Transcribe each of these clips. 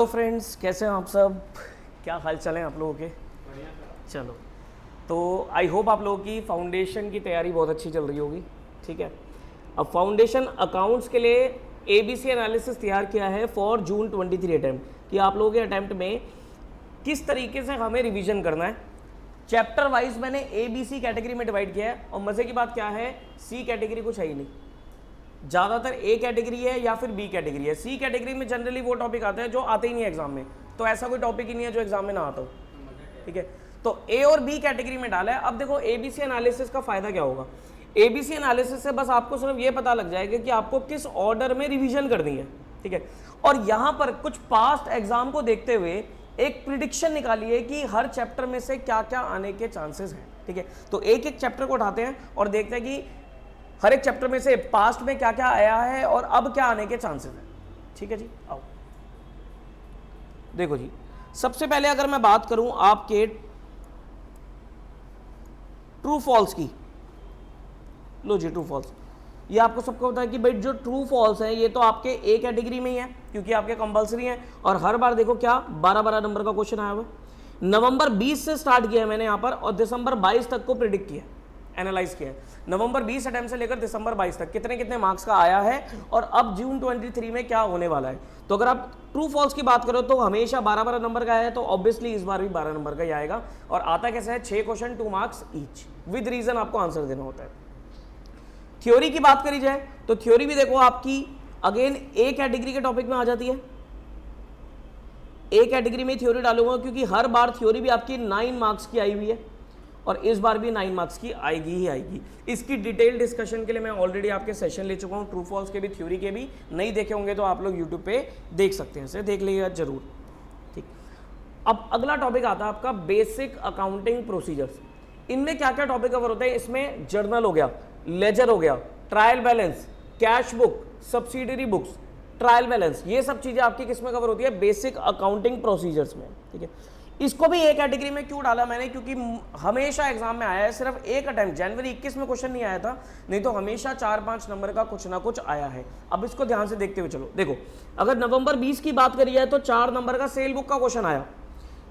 तो फ्रेंड्स, कैसे हैं आप सब? क्या हाल चाल है आप लोगों के? चलो, तो आई होप आप लोगों की फाउंडेशन की तैयारी बहुत अच्छी चल रही होगी। ठीक है, अब फाउंडेशन अकाउंट्स के लिए ABC एनालिसिस तैयार किया है फॉर जून 23 अटैम्प्ट कि आप लोगों के अटैम्प्ट में किस तरीके से हमें रिवीजन करना है। चैप्टर वाइज मैंने ABC कैटेगरी में डिवाइड किया है, और मज़े की बात क्या है, C कैटेगरी कुछ है ही नहीं। ज़्यादातर A कैटेगरी है या फिर B कैटेगरी है। C कैटेगरी में जनरली वो टॉपिक आते हैं जो आते ही नहीं है एग्जाम में, तो ऐसा कोई टॉपिक ही नहीं है जो एग्जाम में ना आता हो। ठीक है, तो A और B कैटेगरी में डाला है। अब देखो ABC एनालिसिस का फ़ायदा क्या होगा। ABC एनालिसिस से बस आपको सिर्फ ये पता लग जाएगा कि आपको किस ऑर्डर में रिवीजन करनी है। ठीक है, और यहाँ पर कुछ पास्ट एग्जाम को देखते हुए एक प्रिडिक्शन निकालिए कि हर चैप्टर में से क्या क्या आने के चांसेस हैं। ठीक है, तो एक एक चैप्टर को उठाते हैं और देखते हैं कि हर एक चैप्टर में से पास्ट में क्या क्या आया है और अब क्या आने के चांसेस हैं। ठीक है जी, आओ देखो जी, सबसे पहले अगर मैं बात करूं आपके ट्रू फॉल्स की, लो जी ट्रू फॉल्स, ये आपको सबको पता है कि भाई जो ट्रू फॉल्स है ये तो आपके A कैटेगरी में ही है क्योंकि आपके कंपलसरी हैं, और हर बार देखो क्या 12-12 नंबर का क्वेश्चन आया हुआ। नवंबर 20 से स्टार्ट किया है मैंने यहाँ पर, और दिसंबर 22 तक को प्रिडिक्ट किया, एनालाइज किया है। नवंबर 20 अटेम्प्ट से लेकर दिसंबर 22 तक कितने कितने मार्क्स का आया है और अब जून 23 में क्या होने वाला है। तो अगर आप ट्रू फॉल्स की बात करो तो हमेशा 12-12 नंबर का है, तो ऑब्वियसली इस बार भी 12 नंबर का ही आएगा। और आता कैसे है, 6 question 2 marks each, with reason आपको आंसर देना होता है। थ्योरी की बात करी जाए तो थ्योरी भी देखो आपकी अगेन A कैटेगरी के टॉपिक में आ जाती है। A कैटेगरी में थ्योरी डालूंगा क्योंकि हर बार थ्योरी भी आपकी 9 मार्क्स की आई हुई है और इस बार भी 9 मार्क्स की आएगी ही आएगी। इसकी डिटेल डिस्कशन के लिए मैं ऑलरेडी आपके सेशन ले चुका हूँ, ट्रू फॉल्स के भी थ्योरी के भी। नहीं देखे होंगे तो आप लोग यूट्यूब पे देख सकते हैं, इसे देख लीजिएगा जरूर। ठीक, अब अगला टॉपिक आता है आपका बेसिक अकाउंटिंग प्रोसीजर्स। इनमें क्या क्या टॉपिक कवर होते हैं, इसमें जर्नल हो गया, लेजर हो गया, trial balance, cash book, subsidiary books, trial balance, ये सब चीजें आपकी किस में कवर होती है, बेसिक अकाउंटिंग प्रोसीजर्स में। ठीक है, इसको भी A कैटेगरी में क्यों डाला मैंने, क्योंकि हमेशा एग्जाम में आया है, सिर्फ एक अटेम्प्ट जनवरी 21 में क्वेश्चन नहीं आया था, नहीं तो हमेशा 4-5 नंबर का कुछ ना कुछ आया है। अब इसको ध्यान से देखते हुए चलो, देखो अगर नवंबर 20 की बात करी जाए तो 4 नंबर का सेल बुक का क्वेश्चन आया,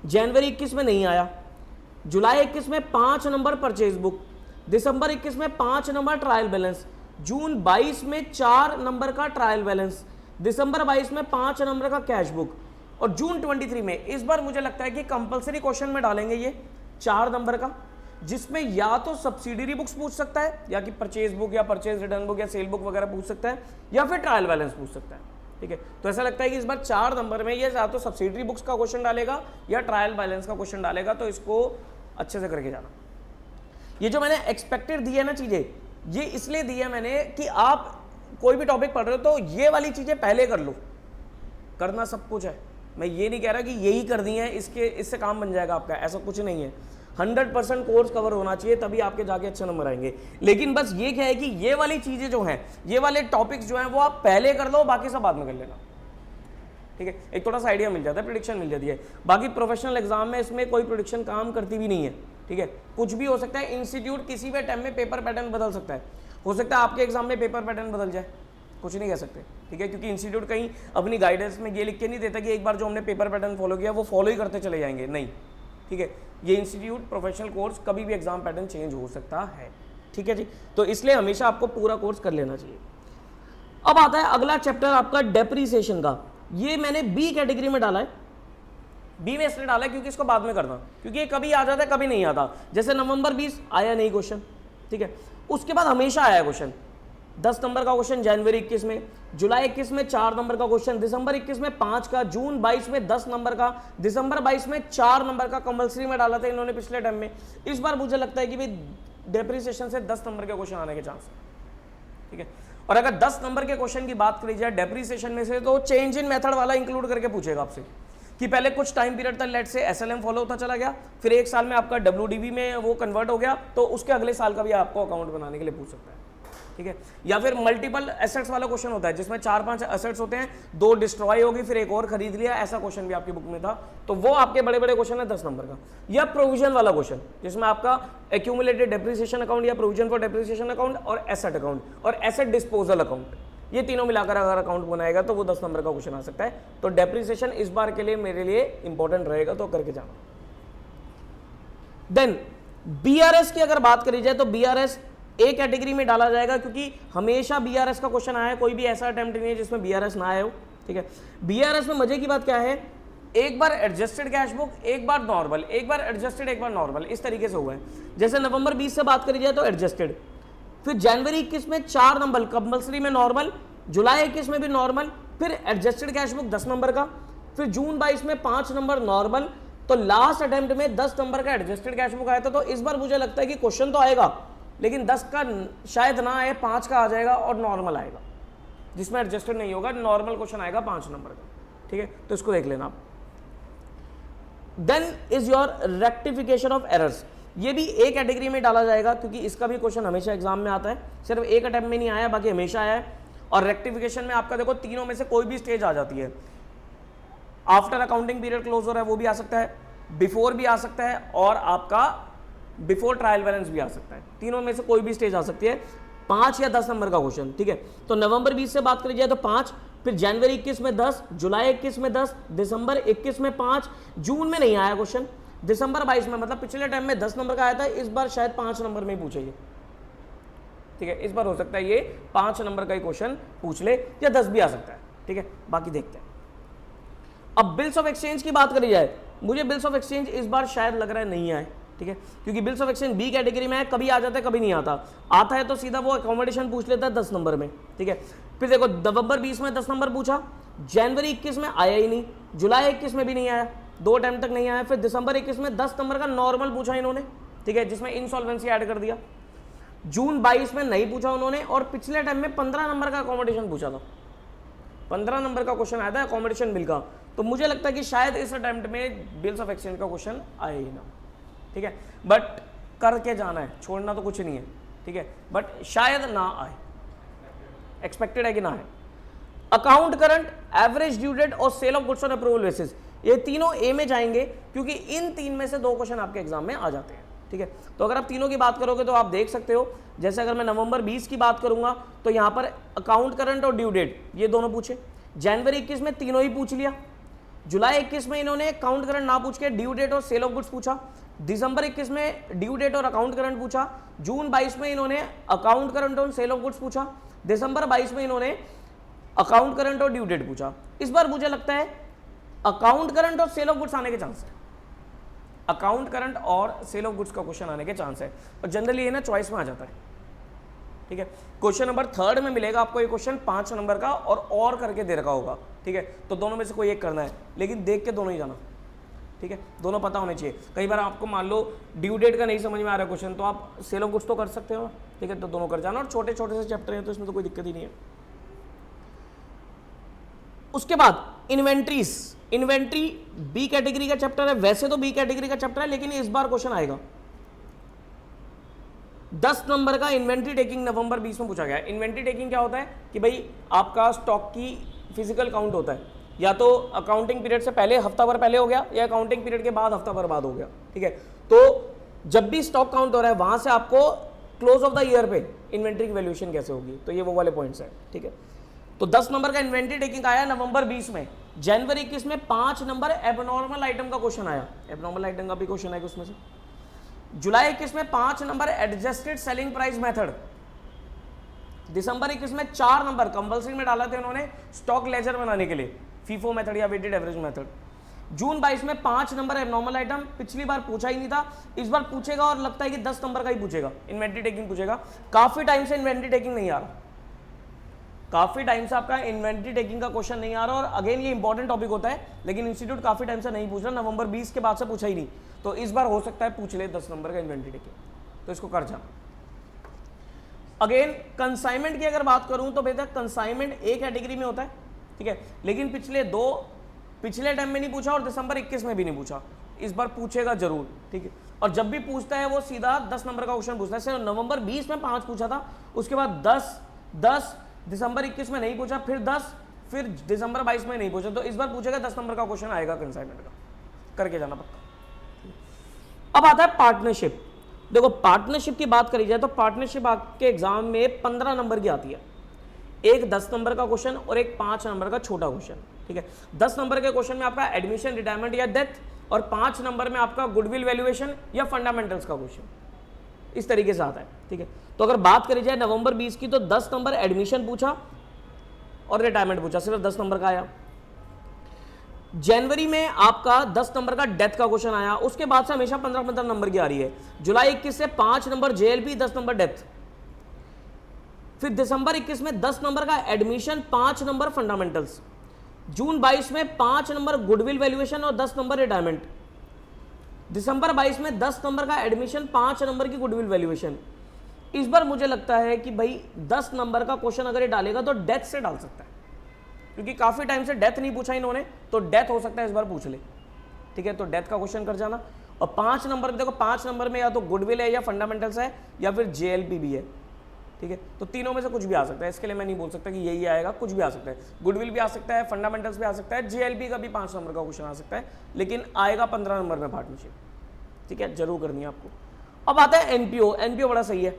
जनवरी 21 में नहीं आया, जुलाई 21 में 5 नंबर परचेज बुक, दिसंबर 21 में 5 नंबर ट्रायल बैलेंस, जून 22 में 4 नंबर का ट्रायल बैलेंस, दिसंबर 22 में 5 नंबर का कैश बुक, और जून 23 में इस बार मुझे लगता है कि कंपलसरी क्वेश्चन में डालेंगे ये 4 नंबर का, जिसमें या तो सब्सिडरी बुक्स पूछ सकता है, या कि परचेज बुक या परचेज रिटर्न बुक या सेल बुक वगैरह पूछ सकता है, या फिर ट्रायल बैलेंस पूछ सकता है। ठीक है, तो ऐसा लगता है कि इस बार 4 नंबर में ये या तो सब्सिडरी बुक्स का क्वेश्चन डालेगा या ट्रायल बैलेंस का क्वेश्चन डालेगा, तो इसको अच्छे से करके जाना। ये जो मैंने एक्सपेक्टेड दी है ना चीजें, ये इसलिए दी है मैंने कि आप कोई भी टॉपिक पढ़ रहे हो तो ये वाली चीजें पहले कर लो। करना सब कुछ है, मैं ये नहीं कह रहा कि यही कर दी है इससे काम बन जाएगा आपका, ऐसा कुछ नहीं है। 100% कोर्स कवर होना चाहिए, तभी आपके जाके अच्छे नंबर आएंगे। लेकिन बस ये क्या है कि ये वाली चीजें जो हैं, ये वाले टॉपिक्स जो हैं वो आप पहले कर लो, बाकी सब बाद में कर लेना। ठीक है, एक थोड़ा सा आइडिया मिल जाता है, प्रेडिक्शन मिल जाती है। बाकी प्रोफेशनल एग्जाम में इसमें कोई प्रेडिक्शन काम करती भी नहीं है। ठीक है, कुछ भी हो सकता है, इंस्टीट्यूट किसी भी टाइम में पेपर पैटर्न बदल सकता है, हो सकता है आपके एग्जाम में पेपर पैटर्न बदल जाए, कुछ नहीं कह सकते। ठीक है, क्योंकि इंस्टीट्यूट कहीं अपनी गाइडेंस में ये लिख के नहीं देता कि एक बार जो हमने पेपर पैटर्न फॉलो किया वो फॉलो ही करते चले जाएंगे, नहीं। ठीक है, ये इंस्टीट्यूट प्रोफेशनल कोर्स कभी भी एग्जाम पैटर्न चेंज हो सकता है। ठीक है जी, तो इसलिए हमेशा आपको पूरा कोर्स कर लेना चाहिए। अब आता है अगला चैप्टर आपका डेप्रीसिएशन का। ये मैंने B कैटेगरी में डाला है। B में इसलिए डाला है क्योंकि इसको बाद में करना, क्योंकि ये कभी आ जाता है कभी नहीं आता। जैसे नवंबर 20 आया नहीं क्वेश्चन, ठीक है, उसके बाद हमेशा आया क्वेश्चन। 10 नंबर का क्वेश्चन जनवरी 21 में, जुलाई 21 में 4 नंबर का क्वेश्चन, दिसंबर 21 में 5 का, जून 22 में 10 नंबर का, दिसंबर 22 में 4 नंबर का कंपल्सरी में डाला था इन्होंने पिछले टाइम में। इस बार मुझे लगता है कि भाई डेप्रिसिएशन से 10 नंबर के क्वेश्चन आने के चांस है। ठीक है, और अगर 10 नंबर के क्वेश्चन की बात करी जाए डेप्रिसिएशन में से, तो चेंज इन मेथड वाला इंक्लूड करके पूछेगा आपसे कि पहले कुछ टाइम पीरियड तक लेट से SLM फॉलो होता चला गया, फिर एक साल में आपका WDV में वो कन्वर्ट हो गया, तो उसके अगले साल का भी आपको अकाउंट बनाने के लिए पूछ सकता है। ठीक है, या फिर मल्टीपल एसेट्स वाला क्वेश्चन होता है जिसमें 4-5 एसेट्स होते हैं, 2 डिस्ट्रॉय होगी फिर एक और खरीद लिया, ऐसा क्वेश्चन भी आपकी बुक में था, तो वो आपके बड़े बड़े क्वेश्चन है 10 नंबर का। या प्रोविजन वाला क्वेश्चन जिसमें आपका एक्यूमुलेटेड डेप्रिसिएशन अकाउंट या प्रोविजन फॉर डेप्रिसिएशन अकाउंट और एसेट अकाउंट और एसेट डिस्पोजल अकाउंट, ये तीनों मिलाकर अगर अकाउंट बनाएगा तो वो 10 नंबर का क्वेश्चन आ सकता है। तो डेप्रिसिएशन इस बार के लिए मेरे लिए इंपॉर्टेंट रहेगा, तो करके जाना। देन बीआरएस की अगर बात करी जाए तो बीआरएस ए कैटेगरी में डाला जाएगा, क्योंकि हमेशा बीआरएस का क्वेश्चन आया है, कोई भी ऐसा अटेम्प्ट नहीं है जिसमें बीआरएस ना आए हो। ठीक है, बीआरएस में मजे की बात क्या है, एक बार एडजस्टेड कैश बुक, एक बार नॉर्मल, एक बार एडजस्टेड, एक बार नॉर्मल, इस तरीके से हुआ है। जैसे नवंबर 20 से बात करी जाए तो एडजस्टेड, फिर जनवरी 21 में 4 नंबर कंपल्सरी में नॉर्मल, जुलाई 21 में भी नॉर्मल, फिर एडजस्टेड कैश बुक 10 नंबर का, फिर जून 22 में 5 नंबर नॉर्मल। तो लास्ट अटेम्प्ट में 10 नंबर का एडजस्टेड कैश बुक आया था। तो इस बार मुझे लगता है कि क्वेश्चन तो आएगा, लेकिन 10 का शायद ना आए, 5 का आ जाएगा और नॉर्मल आएगा, जिसमें एडजस्टेड नहीं होगा, नॉर्मल क्वेश्चन आएगा 5 नंबर का। ठीक है, तो इसको देख लेना आप। Then is your rectification of errors, ये भी ए कैटेगरी में डाला जाएगा, क्योंकि इसका भी क्वेश्चन हमेशा एग्जाम में आता है, सिर्फ एक अटेम्प्ट में नहीं आया, बाकी हमेशा आया है। और रेक्टिफिकेशन में आपका देखो तीनों में से कोई भी स्टेज आ जाती है। आफ्टर अकाउंटिंग पीरियड क्लोज हो रहा है वो भी आ सकता है, बिफोर भी आ सकता है, और आपका बिफोर ट्रायल बैलेंस भी आ सकता है। तीनों में से कोई भी स्टेज आ सकती है। 5 या 10 नंबर का क्वेश्चन। ठीक है, तो नवंबर 20 से बात करी जाए तो 5, फिर जनवरी 21 में 10, जुलाई 21 में 10, दिसंबर 21 में 5, जून में नहीं आया क्वेश्चन, दिसंबर 22 में, मतलब पिछले टाइम में 10 नंबर का आया था, इस बार शायद 5 नंबर में ही पूछेगी। ठीक है, इस बार हो सकता है ये 5 नंबर का ही क्वेश्चन पूछ ले, या 10 भी आ सकता है। ठीक है, बाकी देखते हैं। अब बिल्स ऑफ एक्सचेंज की बात करी जाए, मुझे बिल्स ऑफ एक्सचेंज इस बार शायद लग रहा है नहीं आए। ठीक है, क्योंकि bills of exchange B category में है, कभी आ जाता है कभी नहीं आता। आता है तो सीधा वो अकोमोडेशन पूछ लेता है 10 नंबर में। ठीक है, फिर देखो नवंबर 20 में 10 नंबर पूछा, जनवरी 21 में आया ही नहीं, जुलाई 21 में भी नहीं आया, 2 टाइम तक नहीं आया, फिर दिसंबर 21 में 10 नंबर का नॉर्मल पूछा इन्होंने। ठीक है, जिसमें इंसॉल्वेंसी ऐड कर दिया। जून 22 में नहीं पूछा उन्होंने, और पिछले टाइम में 15 नंबर का अकोमोडेशन पूछा था, 15 नंबर का क्वेश्चन आया था अकोमोडेशन बिल का। तो मुझे लगता है कि शायद इस अटेम्प्ट में बिल्स ऑफ एक्सचेंज का क्वेश्चन आए ही ना। ठीक है, बट करके जाना है, छोड़ना तो कुछ नहीं है। ठीक है, बट शायद ना आए, एक्सपेक्टेड है कि ना आए। Account current, average due date और sale of goods on approval basis, ये तीनों ए में जाएंगे, क्योंकि इन 3 में से 2 क्वेश्चन आपके एग्जाम में आ जाते हैं। ठीक है, तो अगर आप तीनों की बात करोगे तो आप देख सकते हो, जैसे अगर मैं नवंबर 20 की बात करूंगा तो यहां पर अकाउंट करंट और ड्यू डेट ये दोनों पूछे, जनवरी 21 में तीनों ही पूछ लिया, जुलाई 21 में इन्होंने अकाउंट करंट ना पूछ के ड्यू डेट और सेल ऑफ गुड्स पूछा, दिसंबर 21 में ड्यू डेट और अकाउंट करंट पूछा, जून 22 में इन्होंने अकाउंट करंट और सेल ऑफ गुड्स पूछा, दिसंबर 22 में इन्होंने अकाउंट करंट और ड्यू डेट पूछा। इस बार मुझे लगता है अकाउंट करंट और सेल ऑफ गुड्स आने के चांस है, अकाउंट करंट और सेल ऑफ गुड्स का क्वेश्चन आने के चांस है, और जनरली ये ना चॉइस में आ जाता है। ठीक है, क्वेश्चन नंबर 3 में मिलेगा आपको ये क्वेश्चन 5 नंबर का, और करके दे रखा होगा। ठीक है, तो दोनों में से कोई एक करना है, लेकिन देख के दोनों ही जाना। ठीक है, दोनों पता होने चाहिए। कई बार आपको मान लो ड्यू डेट का नहीं समझ में आ रहा क्वेश्चन, तो आप सेल ऑफ गुड्स तो कर सकते हो। ठीक है, तो दोनों कर जाना, और छोटे छोटे से चैप्टर हैं तो इसमें तो कोई दिक्कत ही नहीं है। उसके बाद इन्वेंट्रीज, इन्वेंट्री बी कैटेगरी का चैप्टर है, वैसे तो बी कैटेगरी का चैप्टर है, लेकिन इस बार क्वेश्चन आएगा 10 नंबर का इन्वेंट्री टेकिंग, नवंबर 20 में पूछा गया। इन्वेंट्री टेकिंग क्या होता है कि भाई आपका स्टॉक की फिजिकल काउंट होता है, या तो अकाउंटिंग पीरियड से पहले हफ्ता भर पहले हो गया, या अकाउंटिंग पीरियड के बाद हफ्ता भर बाद हो गया। ठीक है, तो जब भी स्टॉक काउंट हो रहा है वहां से आपको क्लोज ऑफ द ईयर पे इन्वेंट्री की वैल्यूएशन कैसे होगी, तो ये वो वाले पॉइंट्स है। ठीक है, तो 10 नंबर का इन्वेंट्री टेकिंग आया नवंबर 20 में, जनवरी 21 में 5 नंबर एबनॉर्मल आइटम का क्वेश्चन आया, एबनॉर्मल आइटम का भी क्वेश्चन है उसमें से, जुलाई 21 में 5 number adjusted selling price method, दिसंबर 21 में 4 नंबर कंपल्सरी में डाला थे उन्होंने स्टॉक लेजर बनाने के लिए, फीफो मेथड या वेटेड एवरेज मेथड, जून 22 में 5 नंबर एबनॉर्मल आइटम, पिछली बार पूछा ही नहीं था, इस बार पूछेगा और लगता है कि 10 नंबर का ही पूछेगा, इन्वेंट्री टेकिंग पूछेगा। काफी टाइम से इन्वेंट्री टेकिंग नहीं आ रहा, काफी टाइम से आपका इन्वेंट्री टेकिंग का क्वेश्चन नहीं आ रहा, और अगेन ये इंपॉर्टेंट टॉपिक होता है, लेकिन इंस्टीट्यूट काफी टाइम से नहीं पूछ रहा, नवंबर 20 के बाद से पूछा ही नहीं, तो इस बार हो सकता है पूछ ले 10 नंबर का इन्वेंट्री टेकिंग, तो इसको कर जाना। अगेन कंसाइनमेंट की अगर बात करूं तो बेटा कंसाइनमेंट ए कैटेगरी में होता है। ठीक है, लेकिन पिछले टाइम में नहीं पूछा, और दिसंबर 21 में भी नहीं पूछा, इस बार पूछेगा जरूर। ठीक है, और जब भी पूछता है वो सीधा 10 नंबर का क्वेश्चन पूछता है। सिर्फ नवंबर 20 में 5 पूछा था, उसके बाद 10 दिसंबर 21 में नहीं पूछा, फिर 10, फिर दिसंबर 22 में नहीं पूछा, तो इस बार पूछेगा 10 नंबर का क्वेश्चन आएगा कंसाइनमेंट का, करके जाना पक्का। अब आता है पार्टनरशिप। देखो पार्टनरशिप की बात करी जाए तो पार्टनरशिप आपके एग्जाम में 15 नंबर की आती है। एक 10 नंबर का क्वेश्चन और एक 5 नंबर का छोटा क्वेश्चन, ठीक है। 10 नंबर के क्वेश्चन में आपका एडमिशन, रिटायरमेंट या डेथ, और 5 नंबर में आपका गुडविल वैल्यूएशन या फंडामेंटल्स का क्वेश्चन, इस तरीके से आता है, ठीक है। तो अगर बात करी जाए नवंबर 20 की, तो 10 नंबर एडमिशन पूछा और रिटायरमेंट पूछा, सिर्फ 10 नंबर का आया। जनवरी में आपका 10 नंबर का डेथ का क्वेश्चन आया, उसके बाद से हमेशा 15-15 नंबर की आ रही है। जुलाई 21 से 5 नंबर जेएलपी, 10 नंबर डेथ। फिर दिसंबर 21 में 10 नंबर का एडमिशन, 5 नंबर फंडामेंटल्स। जून 22 में 5 नंबर गुडविल वैल्यूएशन और 10 नंबर रिटायरमेंट। दिसंबर 22 में 10 नंबर का एडमिशन, 5 नंबर की गुडविल वैल्यूएशन। इस बार मुझे लगता है कि भाई 10 नंबर का क्वेश्चन अगर ये डालेगा तो डेथ से डाल सकता है, क्योंकि काफी टाइम से डेथ नहीं पूछा इन्होंने, तो डेथ हो सकता है इस बार पूछ ले, ठीक है। तो डेथ का क्वेश्चन कर जाना। और 5 नंबर में देखो, 5 नंबर में या तो गुडविल है या फंडामेंटल्स है या फिर जेएलपी भी है, ठीक है। तो तीनों में से कुछ भी आ सकता है, इसके लिए मैं नहीं बोल सकता कि यही आएगा, कुछ भी आ सकता है। गुडविल भी आ सकता है, फंडामेंटल्स भी आ सकता है, जेएलपी का भी 5 नंबर का क्वेश्चन आ सकता है, लेकिन आएगा 15 नंबर में पार्टनरशिप, ठीक है, जरूर करनी है आपको। अब आता है एनपीओ। एनपीओ बड़ा सही है,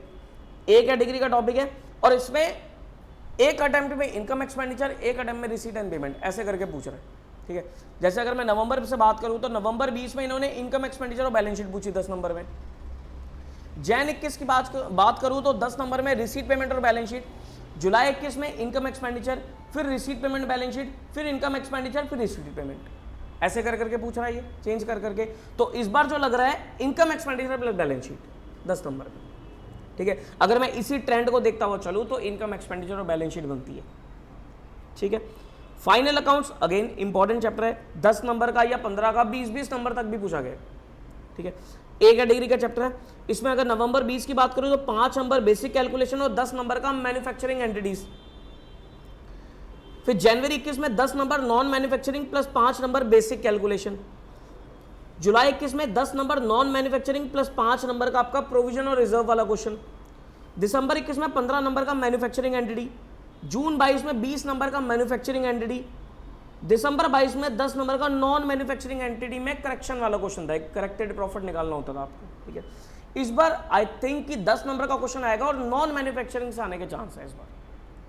एक कैटेगरी का टॉपिक है और इसमें एक अटेम्प्ट में इनकम एक्सपेंडिचर, एक अटेम्प्ट में रिसीट एंड पेमेंट, ऐसे करके पूछ रहा है, ठीक है। जैसे अगर मैं नवंबर से बात करूं तो नवंबर 20 में इन्होंने इनकम एक्सपेंडिचर और बैलेंस शीट पूछी 10 नंबर में। जैन 21 की बात करूं तो 10 नंबर में रिसीट पेमेंट और बैलेंस शीट। जुलाई 21 में इनकम एक्सपेंडिचर, फिर रिसीट पेमेंट बैलेंस शीट, फिर इनकम एक्सपेंडिचर, फिर रिसीट पेमेंट, ऐसे कर करके पूछ रहा है ये, चेंज कर करके। तो इस बार जो लग रहा है income expenditure plus balance sheet 10 number में, ठीक है। अगर मैं इसी ट्रेंड को देखता हुआ चलूं तो इनकम एक्सपेंडिचर और बैलेंस शीट बनती है, ठीक है। Final accounts again important chapter है, 10 नंबर का या 15 का, 20-20 नंबर तक भी पूछा गया, ठीक है। एक कैटेगरी का चैप्टर है, इसमें अगर नवंबर 20 की बात करूं तो 5 नंबर बेसिक कैलकुलेशन और 10 नंबर का मैन्युफैक्चरिंग एंटिटीज। फिर जनवरी 21 में 10 number non manufacturing plus 5 number basic calculation. जुलाई 21 में 10 number non manufacturing plus 5 number का आपका प्रोविजन और रिजर्व वाला क्वेश्चन। दिसंबर 21 में 15 नंबर का मैन्युफैक्चरिंग एंटिटी। जून 22 में 20 नंबर का मैन्युफैक्चरिंग एंटिटी। दिसंबर 22 में 10 नंबर का नॉन मैन्युफैक्चरिंग एंटिटी में करेक्शन वाला क्वेश्चन था, एक करेक्टेड प्रॉफिट निकालना होता था आपको, ठीक है। इस बार आई थिंक कि 10 नंबर का क्वेश्चन आएगा और नॉन मैन्युफैक्चरिंग से आने के चांस है इस बार,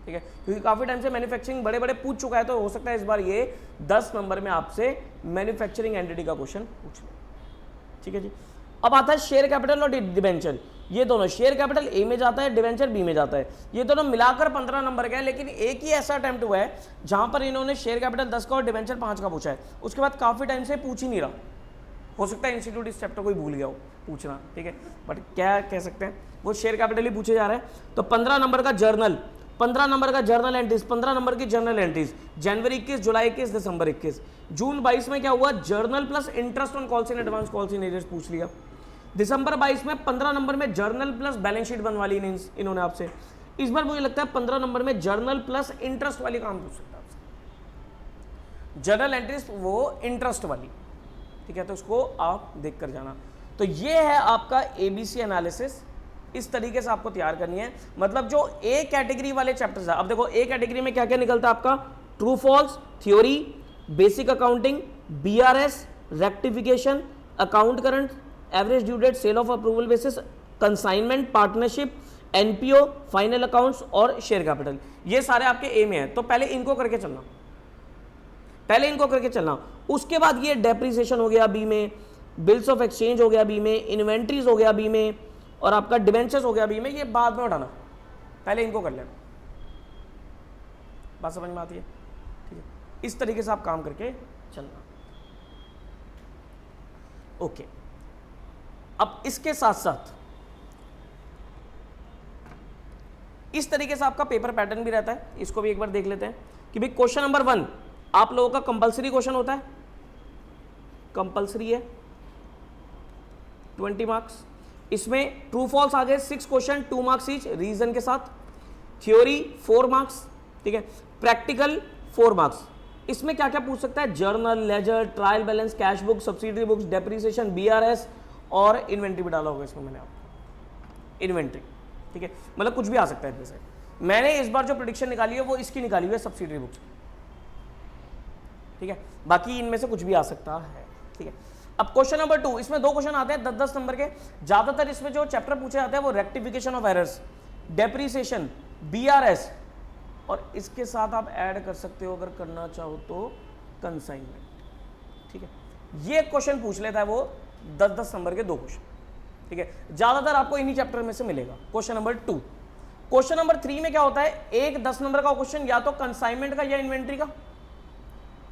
ठीक है, क्योंकि काफी टाइम से मैन्युफैक्चरिंग बड़े बड़े पूछ चुका है, तो हो सकता है इस बार ये 10 नंबर में आपसे मैन्युफैक्चरिंग एंटिटी का क्वेश्चन पूछ ले, ठीक है जी। अब आता है शेयर कैपिटल और डिबेंचर, ये दोनों, शेयर कैपिटल ए में जाता है, डिबेंचर बी में जाता है, ये दोनों मिलाकर 15 नंबर का है, लेकिन एक ही ऐसा अटेम्प्ट हुआ है जहां पर इन्होंने शेयर कैपिटल 10 का और डिबेंचर 5 का पूछा है, उसके बाद काफी टाइम से पूछ ही नहीं रहा। हो सकता है इंस्टीट्यूट इस चैप्टर को ही भूल गया हो पूछना, ठीक है, बट क्या कह सकते हैं, वो शेयर कैपिटल ही पूछे जा रहे हैं। तो 15 नंबर का जर्नल, 15 नंबर का जर्नल एंट्रीज, 15 नंबर की जर्नल एंट्रीज, जनवरी 21, जुलाई 21, दिसंबर 21। जून 22 में क्या हुआ, journal plus interest on calls in advance calls in arrears पूछ लिया। दिसंबर 22 में 15 नंबर में जर्नल प्लस बैलेंस शीट बनवा ली इन्होंने आपसे। इस बार मुझे लगता है 15 नंबर में जर्नल प्लस इंटरेस्ट वाली काम पूछ सकता है आपसे, जर्नल एंट्रीज वो इंटरेस्ट वाली, ठीक है, तो उसको आप देख कर जाना। तो ये है आपका एबीसी एनालिसिस, इस तरीके से आपको तैयार करनी है, मतलब जो ए कैटेगरी वाले चैप्टर्स है। अब देखो ए कैटेगरी में क्या क्या निकलता है आपका, true false, theory, basic accounting, BRS, rectification, account current, average due date, sale of approval basis, consignment, partnership, NPO, final accounts और शेयर कैपिटल, ये सारे आपके ए में है। तो पहले इनको करके चलना, पहले इनको करके चलना, उसके बाद ये डेप्रिसिएशन हो गया बी में, बिल्स ऑफ एक्सचेंज हो गया बी में, इन्वेंट्रीज हो गया बी में, और आपका डिबेंचर्स हो गया बी में, ये बाद में उठाना, पहले इनको कर लेना। बात समझ में आती है, ठीक है, इस तरीके से आप काम करके चलना, ओके। अब इसके साथ साथ इस तरीके से आपका पेपर पैटर्न भी रहता है, इसको भी एक बार देख लेते हैं कि भाई क्वेश्चन नंबर 1 आप लोगों का कंपलसरी क्वेश्चन होता है, कंपलसरी है 20 मार्क्स, इसमें ट्रू फॉल्स आ गए 6 क्वेश्चन 2 मार्क्स ईच रीजन के साथ, थ्योरी 4 मार्क्स, ठीक है, प्रैक्टिकल 4 मार्क्स। इसमें क्या क्या पूछ सकता है, journal, ledger, trial balance, cash book, subsidiary books, depreciation, BRS और इन्वेंट्री भी डाला होगा इसमें मैंने आपको, इन्वेंट्री, ठीक है, मतलब कुछ भी आ सकता है इसमें से। मैंने इस बार जो प्रेडिक्शन निकाली है वो इसकी निकाली हुई है सब्सिडरी बुक्स, ठीक है, बाकी इनमें से कुछ भी आ सकता है, ठीक है। अब क्वेश्चन नंबर 2, इसमें 2 क्वेश्चन आते हैं 10-10 नंबर के, ज्यादातर इसमें जो चैप्टर पूछे जाते हैं वो rectification of errors, depreciation, BRS और इसके साथ आप ऐड कर सकते हो अगर करना चाहो तो कंसाइनमेंट, ठीक है। ये क्वेश्चन पूछ लेता है वो 10-10 नंबर के 2 क्वेश्चन, ठीक है, ज्यादातर आपको इन्हीं चैप्टर में से मिलेगा। Question number 2। क्वेश्चन नंबर 3 में क्या होता है, एक 10 नंबर का क्वेश्चन या तो कंसाइनमेंट का या इन्वेंट्री का,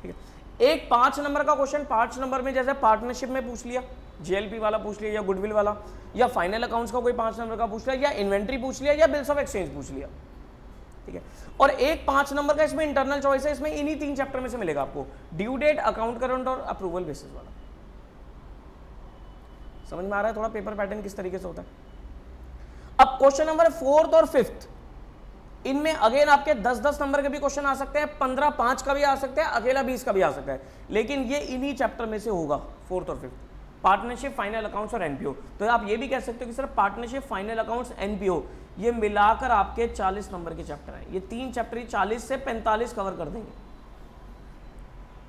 ठीक है। एक 5 नंबर का क्वेश्चन 5 नंबर में जैसे पार्टनरशिप में पूछ लिया, जेएलपी वाला पूछ लिया या गुडविल वाला, या फाइनल अकाउंट्स का कोई 5 नंबर का पूछ लिया, या इन्वेंट्री पूछ लिया, या बिल्स ऑफ एक्सचेंज पूछ लिया, ठीक है। और एक 5 नंबर का इसमें इंटरनल चॉइस है, इसमें इन्हीं 3 चैप्टर में से मिलेगा आपको, ड्यू डेट, अकाउंट करंट और अप्रूवल बेसिस वाला। समझ में आ रहा है थोड़ा पेपर पैटर्न किस तरीके से होता है। अब क्वेश्चन नंबर 4 और 5 इनमें अगेन आपके 10-10 नंबर के भी क्वेश्चन आ सकते हैं, 15-5 का भी आ सकता है, अकेला 20 का भी आ सकता है, लेकिन ये इन्हीं चैप्टर में से होगा 4 और 5, पार्टनरशिप, फाइनल अकाउंट्स और एनपीओ। तो आप ये भी कह सकते हो कि sir partnership, final accounts, NPO ये मिलाकर आपके 40 नंबर के चैप्टर हैं। ये 3 चैप्टर 40 से 45 कवर कर देंगे,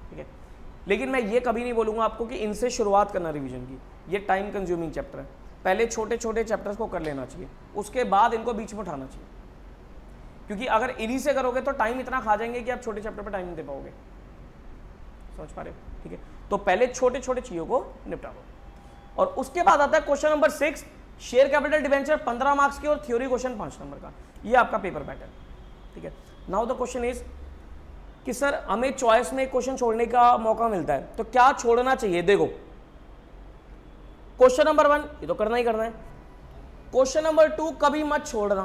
ठीक है। लेकिन मैं ये कभी नहीं बोलूंगा आपको कि इनसे शुरुआत करना रिवीजन की, ये टाइम कंज्यूमिंग चैप्टर है। पहले छोटे छोटे चैप्टर्स को कर लेना चाहिए, उसके बाद इनको बीच में उठाना चाहिए, क्योंकि अगर इन्हीं से करोगे तो टाइम इतना खा जाएंगे कि आप छोटे चैप्टर पर टाइम नहीं दे पाओगे। समझ पा रहे हो, ठीक है। तो पहले छोटे छोटे चीजों को निपटा लो, और उसके बाद आता है question number 6, share capital debenture 15 marks की और थ्योरी क्वेश्चन 5 नंबर का। ये आपका पेपर पैटर्न, ठीक है। नाउ द क्वेश्चन इज कि सर हमें चॉइस में एक क्वेश्चन छोड़ने का मौका मिलता है, तो क्या छोड़ना चाहिए। देखो क्वेश्चन नंबर 1 ये तो करना ही करना है, क्वेश्चन नंबर 2 कभी मत छोड़ना,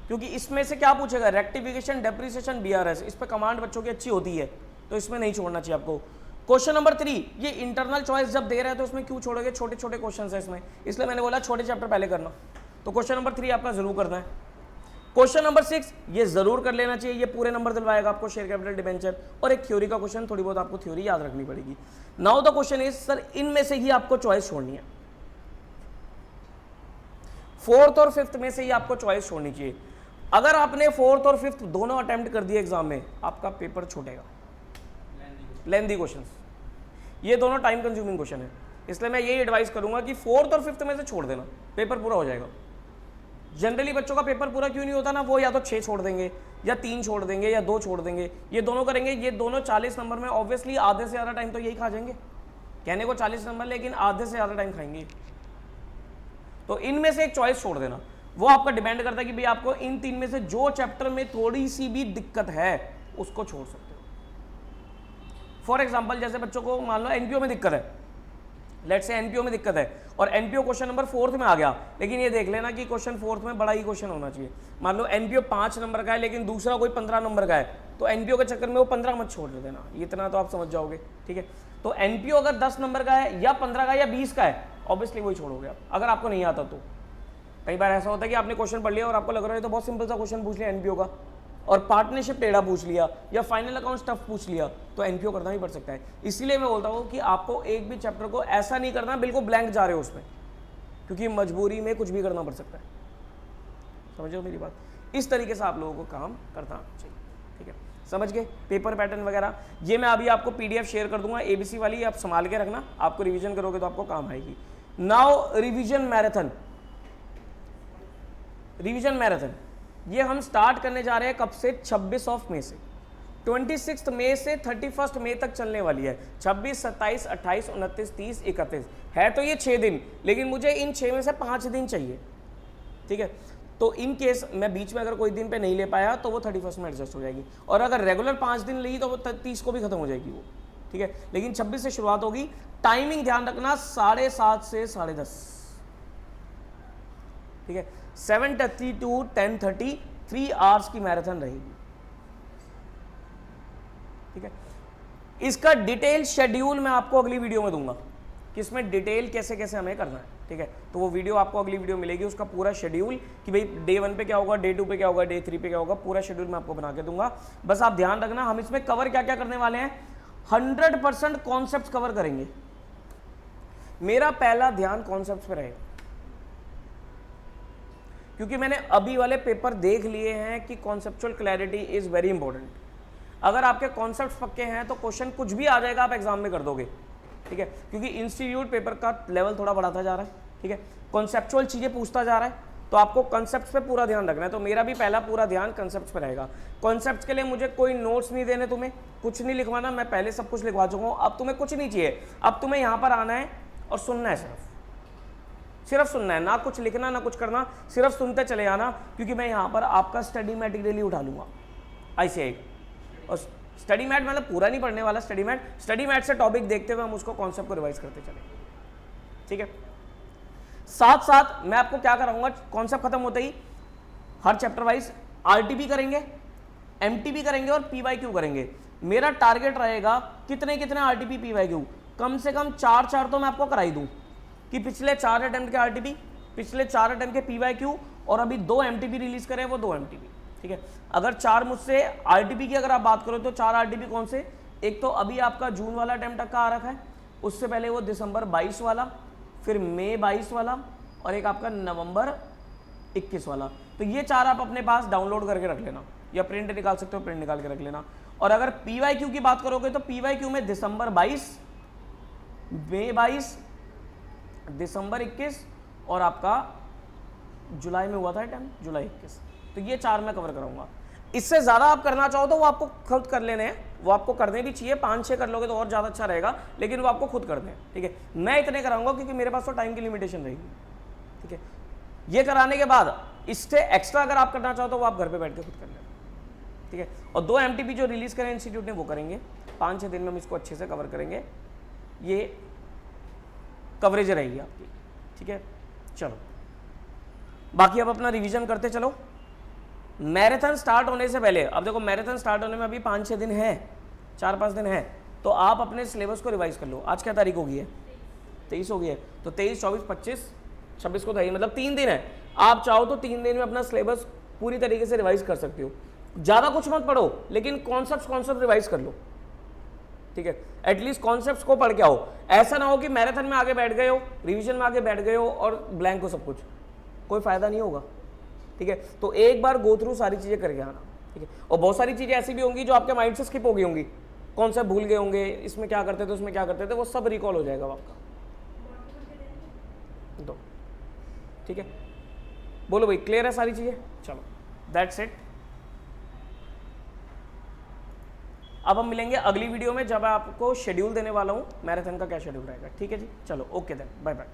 क्योंकि इसमें से क्या पूछेगा, रेक्टिफिकेशन, डेप्रिसिएशन, बीआरएस, इस पर कमांड बच्चों की अच्छी होती है, तो इसमें नहीं छोड़ना चाहिए आपको। क्वेश्चन नंबर 3 ये इंटरनल चॉइस जब दे रहे हैं तो इसमें क्यों छोड़ोगे, छोटे छोटे क्वेश्चन है इसमें, इसलिए मैंने बोला छोटे चैप्टर पहले करना, तो क्वेश्चन नंबर 3 आपका जरूर करना है। क्वेश्चन नंबर 6 ये जरूर कर लेना चाहिए, ये पूरे नंबर दिलवाएगा आपको, शेयर कैपिटल डिबेंचर, और एक थ्योरी का क्वेश्चन, थोड़ी बहुत आपको थ्योरी याद रखनी पड़ेगी। Now the question is sir इनमें से ही आपको चॉइस छोड़नी है, 4th और 5th में से ही आपको चॉइस छोड़नी चाहिए। अगर आपने 4th और 5th दोनों अटेम्प्ट कर दिए एग्जाम में, आपका पेपर छूटेगा, लेंथी क्वेश्चंस, ये दोनों टाइम कंज्यूमिंग क्वेश्चन है, इसलिए मैं यही एडवाइस करूंगा कि 4th और 5th में से छोड़ देना, पेपर पूरा हो जाएगा। जनरली बच्चों का पेपर पूरा क्यों नहीं होता ना, वो या तो 6 छोड़ देंगे, या 3 छोड़ देंगे, या 2 छोड़ देंगे, ये दोनों करेंगे। ये दोनों 40 नंबर में ऑब्वियसली आधे से ज़्यादा टाइम तो यही खा जाएंगे, कहने को 40 नंबर, लेकिन आधे से ज़्यादा टाइम खाएंगे। तो इनमें से एक चॉइस छोड़ देना, वो आपका डिपेंड करता है कि भाई आपको इन 3 में से जो चैप्टर में थोड़ी सी भी दिक्कत है उसको छोड़ सकते हो। फॉर एग्जाम्पल जैसे बच्चों को मान लो एनपीओ में दिक्कत है, लेट्स से एनपीओ में दिक्कत है और एनपीओ क्वेश्चन नंबर 4th में आ गया, लेकिन ये देख लेना कि क्वेश्चन 4th में बड़ा ही क्वेश्चन होना चाहिए। मान लो एनपीओ 5 नंबर का है लेकिन दूसरा कोई 15 नंबर का है, तो एनपीओ के चक्कर में वो 15 मत छोड़ देना, इतना तो आप समझ जाओगे, ठीक है। तो एनपीओ अगर 10 नंबर का है या 15 का या 20 का है, ऑब्वियसली वही छोड़ोगे आप, अगर आपको नहीं आता तो। कई बार ऐसा होता है कि आपने क्वेश्चन पढ़ लिया और आपको लग रहा है तो बहुत सिंपल सा क्वेश्चन पूछ लिया एनपीओ का, और पार्टनरशिप टेढ़ा पूछ लिया या फाइनल अकाउंट टफ पूछ लिया, तो एनपीओ करना ही पड़ सकता है। इसीलिए मैं बोलता हूँ कि आपको एक भी चैप्टर को ऐसा नहीं करना बिल्कुल ब्लैंक जा रहे हो उसमें, क्योंकि मजबूरी में कुछ भी करना पड़ सकता है। समझो मेरी बात, इस तरीके से आप लोगों को काम करना चाहिए, ठीक है। समझ गए पेपर पैटर्न वगैरह, ये मैं अभी आपको पीडीएफ शेयर कर दूंगा एबीसी वाली, आप संभाल के रखना, आपको रिवीजन करोगे तो आपको काम आएगी। Now revision marathon, revision marathon ये हम स्टार्ट करने जा रहे हैं कब से, 26 मई से, 26 मई से 31 मई तक चलने वाली है। 26, 27, 28, 29, 30, 31 है तो ये 6 दिन, लेकिन मुझे इन 6 में से 5 दिन चाहिए, ठीक है। तो इन केस मैं बीच में अगर कोई दिन पे नहीं ले पाया तो वो 31 में एडजस्ट हो जाएगी, और अगर रेगुलर 5 दिन ली तो वो 30 को भी खत्म हो जाएगी वो, ठीक है। लेकिन 26 से शुरुआत होगी, टाइमिंग ध्यान रखना 7:30 से 10:30, ठीक है। 7:30 to 10:30 3 आवर्स की मैराथन रहेगी, ठीक है। इसका डिटेल शेड्यूल मैं आपको अगली वीडियो में दूंगा कि इसमें डिटेल कैसे कैसे हमें करना है, ठीक है। तो वो वीडियो आपको अगली वीडियो मिलेगी, उसका पूरा शेड्यूल कि भाई डे 1 पे क्या होगा, डे 2 पे क्या होगा, डे 3 पे क्या होगा, पूरा शेड्यूल मैं आपको बना के दूंगा। बस आप ध्यान रखना हम इसमें कवर क्या क्या करने वाले हैं, 100% कॉन्सेप्ट कवर करेंगे। मेरा पहला ध्यान कॉन्सेप्ट पे रहेगा, क्योंकि मैंने अभी वाले पेपर देख लिए हैं कि conceptual clarity is very important. अगर आपके कॉन्सेप्ट पक्के हैं तो क्वेश्चन कुछ भी आ जाएगा, आप एग्जाम में कर दोगे, ठीक है। क्योंकि इंस्टीट्यूट पेपर का लेवल थोड़ा बढ़ाता जा रहा है, ठीक है, कॉन्सेप्चुअल चीजें पूछता जा रहा है, तो आपको कॉन्सेप्ट्स पे पूरा ध्यान रखना है। तो मेरा भी पहला पूरा ध्यान कॉन्सेप्ट्स पे रहेगा। कॉन्सेप्ट्स के लिए मुझे कोई नोट्स नहीं देने, तुम्हें कुछ नहीं लिखवाना, मैं पहले सब कुछ लिखवा चुका हूँ। अब तुम्हें कुछ नहीं चाहिए, अब तुम्हें यहाँ पर आना है और सुनना है, सिर्फ सुनना है, ना कुछ लिखना ना कुछ करना, सिर्फ सुनते चले आना, क्योंकि मैं यहाँ पर आपका स्टडी मटेरियल ही उठा लूँगा ICI। और स्टडी मैट मतलब पूरा नहीं पढ़ने वाला, स्टडी मैट से टॉपिक देखते हुए हम उसको कॉन्सेप्ट को रिवाइज करते चले, ठीक है। साथ साथ मैं आपको क्या कराऊंगा, कॉन्सेप्ट खत्म होते ही हर चैप्टर वाइज RTP करेंगे, MTP करेंगे और PYQ करेंगे। मेरा टारगेट रहेगा कितने RTP PYQ, कम से कम 4 तो मैं आपको कराई दूं, कि पिछले 4 अटेम्प्ट के RTP, पिछले 4 अटेम्प्ट के PYQ, और अभी 2 MTP रिलीज करे, वो 2 MTP, ठीक है। अगर 4 मुझसे RTP की अगर आप बात करो तो 4 RTP कौन से, एक तो अभी आपका जून वाला अटेम्प्ट का आ रखा है, उससे पहले वो दिसंबर 22 वाला, फिर मई 22 वाला, और एक आपका नवंबर 21 वाला। तो ये 4 आप अपने पास डाउनलोड करके रख लेना, या प्रिंट निकाल सकते हो, प्रिंट निकाल के रख लेना। और अगर PYQ की बात करोगे तो PYQ में दिसंबर 22, मई 22, दिसंबर 21 और आपका जुलाई में हुआ था अटेम्प्ट, जुलाई 21। तो ये 4 मैं कवर कराऊंगा। इससे ज़्यादा आप करना चाहो तो वो आपको खुद कर लेने हैं, वो आपको करने भी चाहिए, 5-6 कर लोगे तो और ज़्यादा अच्छा रहेगा, लेकिन वो आपको खुद करने हैं, ठीक है। मैं इतने कराऊंगा क्योंकि मेरे पास तो टाइम की लिमिटेशन रहेगी, ठीक है। ये कराने के बाद इससे एक्स्ट्रा अगर आप करना चाहो तो वो आप घर पे बैठ के खुद कर लेना, ठीक है। और 2 MTP जो रिलीज़ करें इंस्टीट्यूट ने वो करेंगे, 5-6 दिन में हम इसको अच्छे से कवर करेंगे, ये कवरेज रहेगी आपकी, ठीक है। चलो बाकी अब अपना रिवीजन करते चलो। मैराथन स्टार्ट होने से पहले, अब देखो मैराथन स्टार्ट होने में अभी 5-6 दिन है, 4-5 दिन है, तो आप अपने सिलेबस को रिवाइज कर लो। आज क्या तारीख हो गई है, 23 हो गई है, तो 23, 24, 25, 26 को मतलब 3 दिन है। आप चाहो तो 3 दिन में अपना सिलेबस पूरी तरीके से रिवाइज कर सकते हो। ज़्यादा कुछ मत पढ़ो, लेकिन कॉन्सेप्ट रिवाइज कर लो, ठीक है। एटलीस्ट कॉन्सेप्ट्स को पढ़ के आओ। ऐसा ना हो कि मैराथन में आगे बैठ गए हो, रिवीजन में आगे बैठ गए हो और ब्लैंक हो सब कुछ, कोई फायदा नहीं होगा, ठीक है। तो एक बार गो थ्रू सारी चीज़ें करके आना, ठीक है। और बहुत सारी चीज़ें ऐसी भी होंगी जो आपके माइंड से स्किप हो गई होंगी, कॉन्सेप्ट भूल गए होंगे, इसमें क्या करते थे उसमें क्या करते थे, वो सब रिकॉल हो जाएगा आपका, तो ठीक है। बोलो भाई, क्लियर है सारी चीज़ें? चलो दैट्स इट। अब हम मिलेंगे अगली वीडियो में, जब आपको शेड्यूल देने वाला हूँ मैराथन का, क्या शेड्यूल रहेगा, ठीक है जी। चलो ओके देन, बाय बाय।